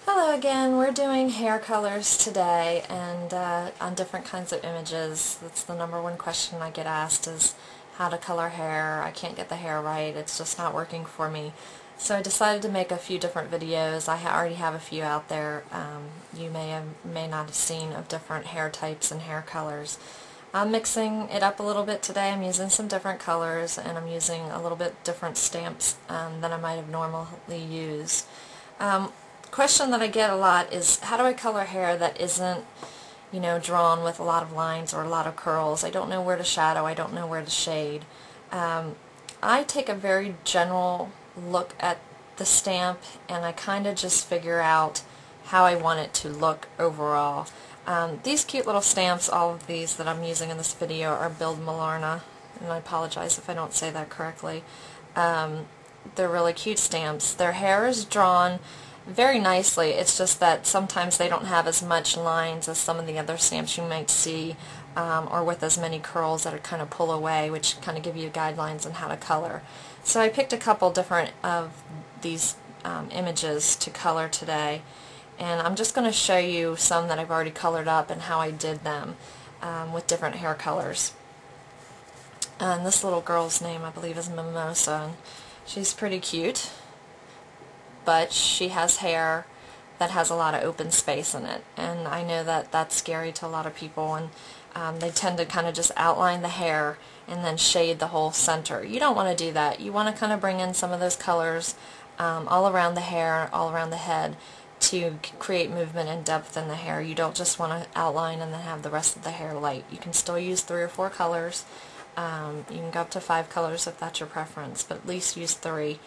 Hello again. We're doing hair colors today and on different kinds of images. That's the number one question I get asked is how to color hair. I can't get the hair right. It's just not working for me. So I decided to make a few different videos. I already have a few out there you may not have seen of different hair types and hair colors. I'm mixing it up a little bit today. I'm using some different colors and I'm using a little bit different stamps than I might have normally used. Question that I get a lot is how do I color hair that isn't, drawn with a lot of lines or a lot of curls? I don't know where to shadow, I don't know where to shade. I take a very general look at the stamp and I kind of just figure out how I want it to look overall. These cute little stamps, all of these that I'm using in this video are Build Malarna, and I apologize if I don't say that correctly. They're really cute stamps. Their hair is drawn very nicely. It's just that sometimes they don't have as much lines as some of the other stamps you might see, or with as many curls that kind of pull away, which kind of give you guidelines on how to color. So I picked a couple different of these images to color today, and I'm just going to show you some that I've already colored up and how I did them with different hair colors. And this little girl's name I believe is Mimosa, and she's pretty cute, but she has hair that has a lot of open space in it, and I know that that's scary to a lot of people, and they tend to kind of just outline the hair and then shade the whole center. You don't want to do that. You want to kind of bring in some of those colors all around the hair, all around the head, to create movement and depth in the hair. You don't just want to outline and then have the rest of the hair light. You can still use 3 or 4 colors. You can go up to 5 colors if that's your preference, but at least use 3.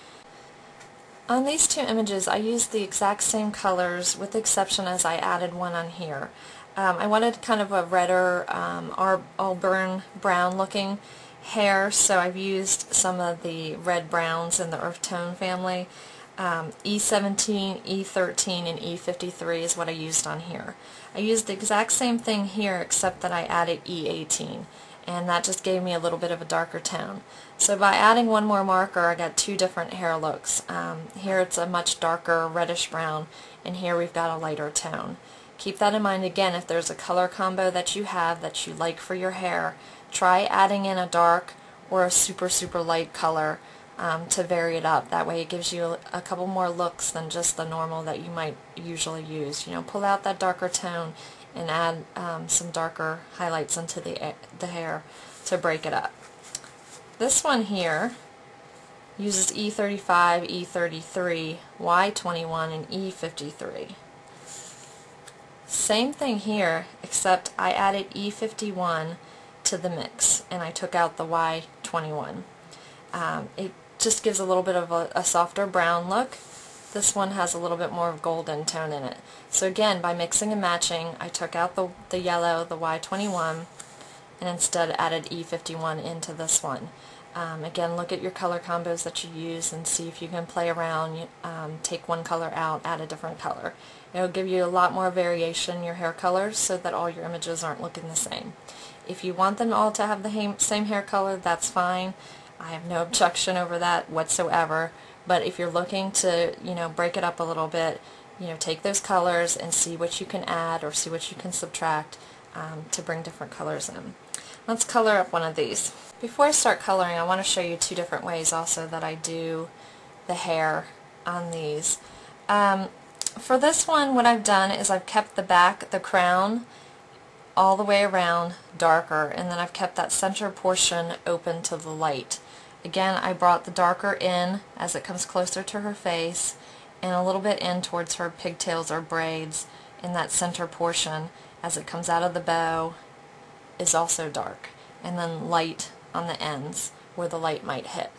On these two images I used the exact same colors with the exception as I added one on here. I wanted kind of a redder auburn brown looking hair, so I've used some of the red browns in the earth tone family. E17, E13, and E53 is what I used on here. I used the exact same thing here except that I added E18, and that just gave me a little bit of a darker tone. So by adding one more marker I got 2 different hair looks. Here it's a much darker reddish brown, and here we've got a lighter tone. Keep that in mind again. If there's a color combo that you have that you like for your hair, try adding in a dark or a super light color to vary it up. That way it gives you a couple more looks than just the normal that you might usually use. Pull out that darker tone and add some darker highlights into the hair to break it up. This one here uses E35, E33, Y21, and E53. Same thing here, except I added E51 to the mix and I took out the Y21. It just gives a little bit of a softer brown look. This one has a little bit more of golden tone in it. So again, by mixing and matching, I took out the yellow, the Y21, and instead added E51 into this one. Again, look at your color combos that you use and see if you can play around, take one color out, add a different color. It'll give you a lot more variation in your hair colors so that all your images aren't looking the same. If you want them all to have the same hair color, that's fine. I have no objection over that whatsoever. But if you're looking to, break it up a little bit, take those colors and see what you can add or see what you can subtract to bring different colors in. Let's color up one of these. Before I start coloring, I want to show you 2 different ways also that I do the hair on these. For this one, what I've done is I've kept the back, the crown, all the way around darker, and then I've kept that center portion open to the light. Again, I brought the darker in as it comes closer to her face, and a little bit in towards her pigtails or braids in that center portion as it comes out of the bow is also dark, and then light on the ends where the light might hit.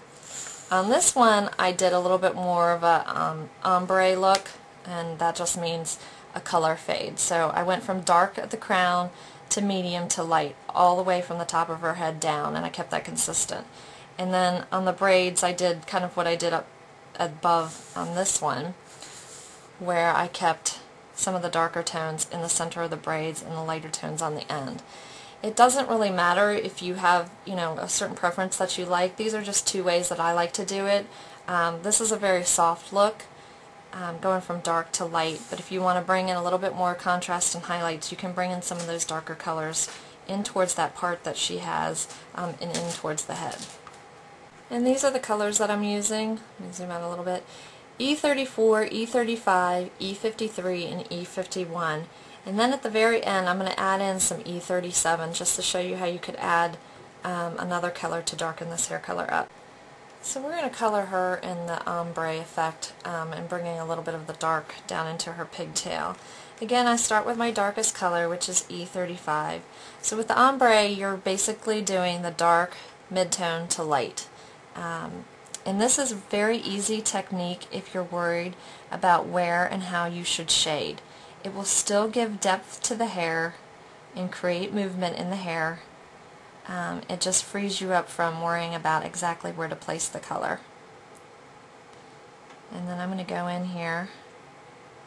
On this one I did a little bit more of a ombre look, and that just means a color fade. So I went from dark at the crown to medium to light all the way from the top of her head down, and I kept that consistent. And then on the braids I did kind of what I did up above on this one, where I kept some of the darker tones in the center of the braids and the lighter tones on the end. It doesn't really matter if you have, a certain preference that you like. These are just 2 ways that I like to do it. This is a very soft look. going from dark to light, but if you want to bring in a little bit more contrast and highlights, you can bring in some of those darker colors in towards that part that she has and in towards the head. And these are the colors that I'm using. Let me zoom out a little bit. E34, E35, E53, and E51. And then at the very end I'm going to add in some E37 just to show you how you could add another color to darken this hair color up. So we're going to color her in the ombre effect and bringing a little bit of the dark down into her pigtail. Again, I start with my darkest color, which is E35. So with the ombre, you're basically doing the dark, mid-tone to light. And this is a very easy technique if you're worried about where and how you should shade. It will still give depth to the hair and create movement in the hair. It just frees you up from worrying about exactly where to place the color. And then I'm going to go in here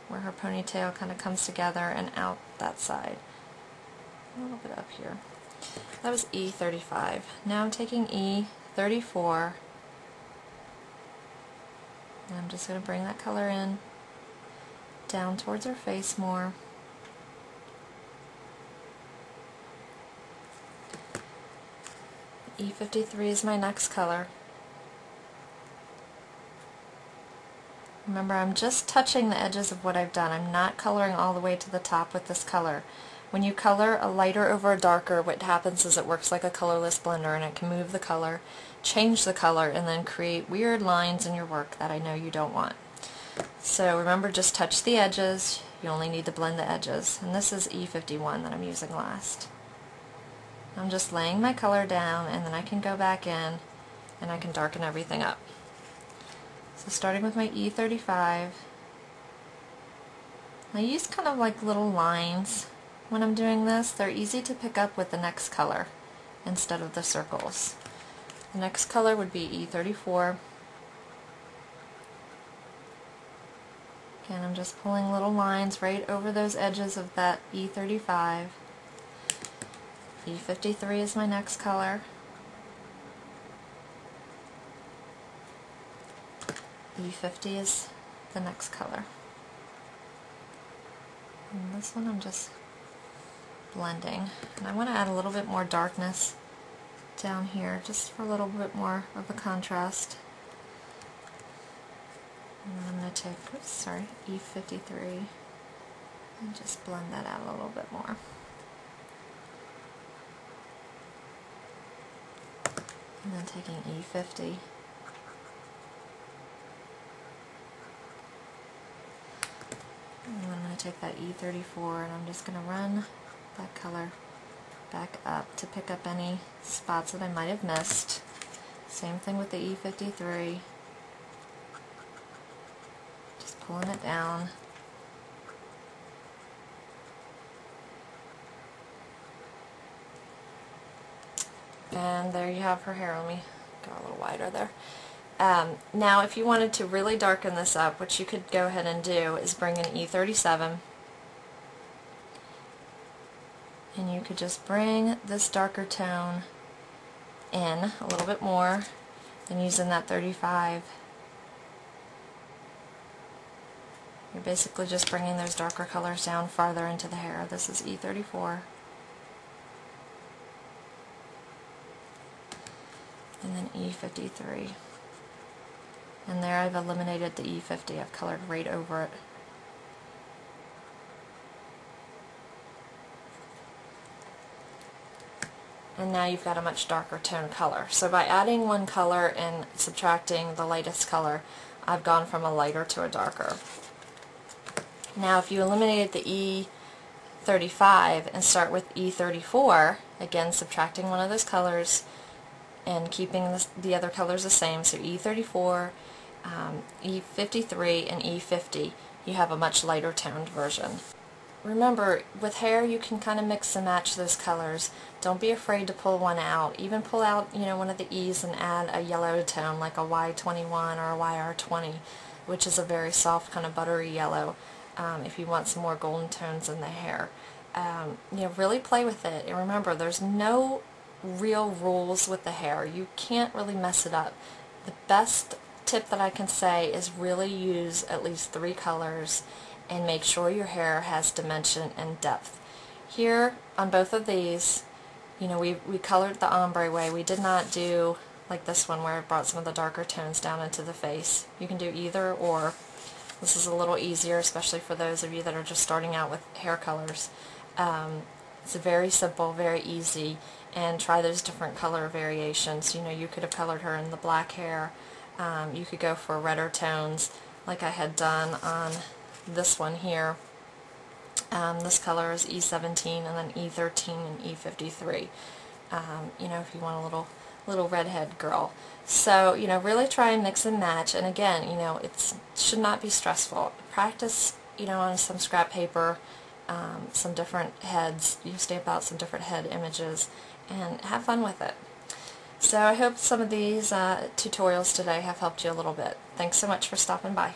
where her ponytail kind of comes together and out that side. A little bit up here. That was E35. Now I'm taking E34 and I'm just going to bring that color in down towards her face more. E53 is my next color. Remember, I'm just touching the edges of what I've done. I'm not coloring all the way to the top with this color. When you color a lighter over a darker, what happens is it works like a colorless blender and it can move the color, change the color, and then create weird lines in your work that I know you don't want. So remember, just touch the edges. You only need to blend the edges. And this is E51 that I'm using last. I'm just laying my color down and then I can go back in and I can darken everything up. So starting with my E35, I use kind of like little lines when I'm doing this. They're easy to pick up with the next color instead of the circles. The next color would be E34. Again, I'm just pulling little lines right over those edges of that E35. E53 is my next color. E50 is the next color. And this one I'm just blending. And I want to add a little bit more darkness down here, just for a little bit more of a contrast. And then I'm going to take, E53 and just blend that out a little bit more. And then taking E50 and then I'm going to take that E34 and I'm just going to run that color back up to pick up any spots that I might have missed. Same thing with the E53. Just pulling it down. And there you have her hair. Let me go a little wider there. Now if you wanted to really darken this up, what you could go ahead and do is bring in E37 and you could just bring this darker tone in a little bit more and using that 35. You're basically just bringing those darker colors down farther into the hair. This is E34. And then E53. And there I've eliminated the E50. I've colored right over it. And now you've got a much darker tone color. So by adding one color and subtracting the lightest color, I've gone from a lighter to a darker. Now if you eliminated the E35 and start with E34, again subtracting one of those colors, and keeping the other colors the same, so E34, E53, and E50, you have a much lighter toned version. Remember, with hair you can kind of mix and match those colors. Don't be afraid to pull one out. Even pull out, one of the E's and add a yellow tone like a Y21 or a YR20, which is a very soft kind of buttery yellow, if you want some more golden tones in the hair. Really play with it. And remember, there's no real rules with the hair. You can't really mess it up. The best tip that I can say is really use at least 3 colors and make sure your hair has dimension and depth. Here on both of these, you know, we colored the ombre way. We did not do like this one where it brought some of the darker tones down into the face. You can do either or. This is a little easier, especially for those of you that are just starting out with hair colors. It's very simple, very easy, and try those different color variations. You know, you could have colored her in the black hair. You could go for redder tones like I had done on this one here. This color is E17 and then E13 and E53. You know, if you want a little redhead girl. So, you know, really try and mix and match. And again, you know, it should not be stressful. Practice, you know, on some scrap paper, some different heads. You stamp out some different head images and have fun with it. So I hope some of these tutorials today have helped you a little bit. Thanks so much for stopping by.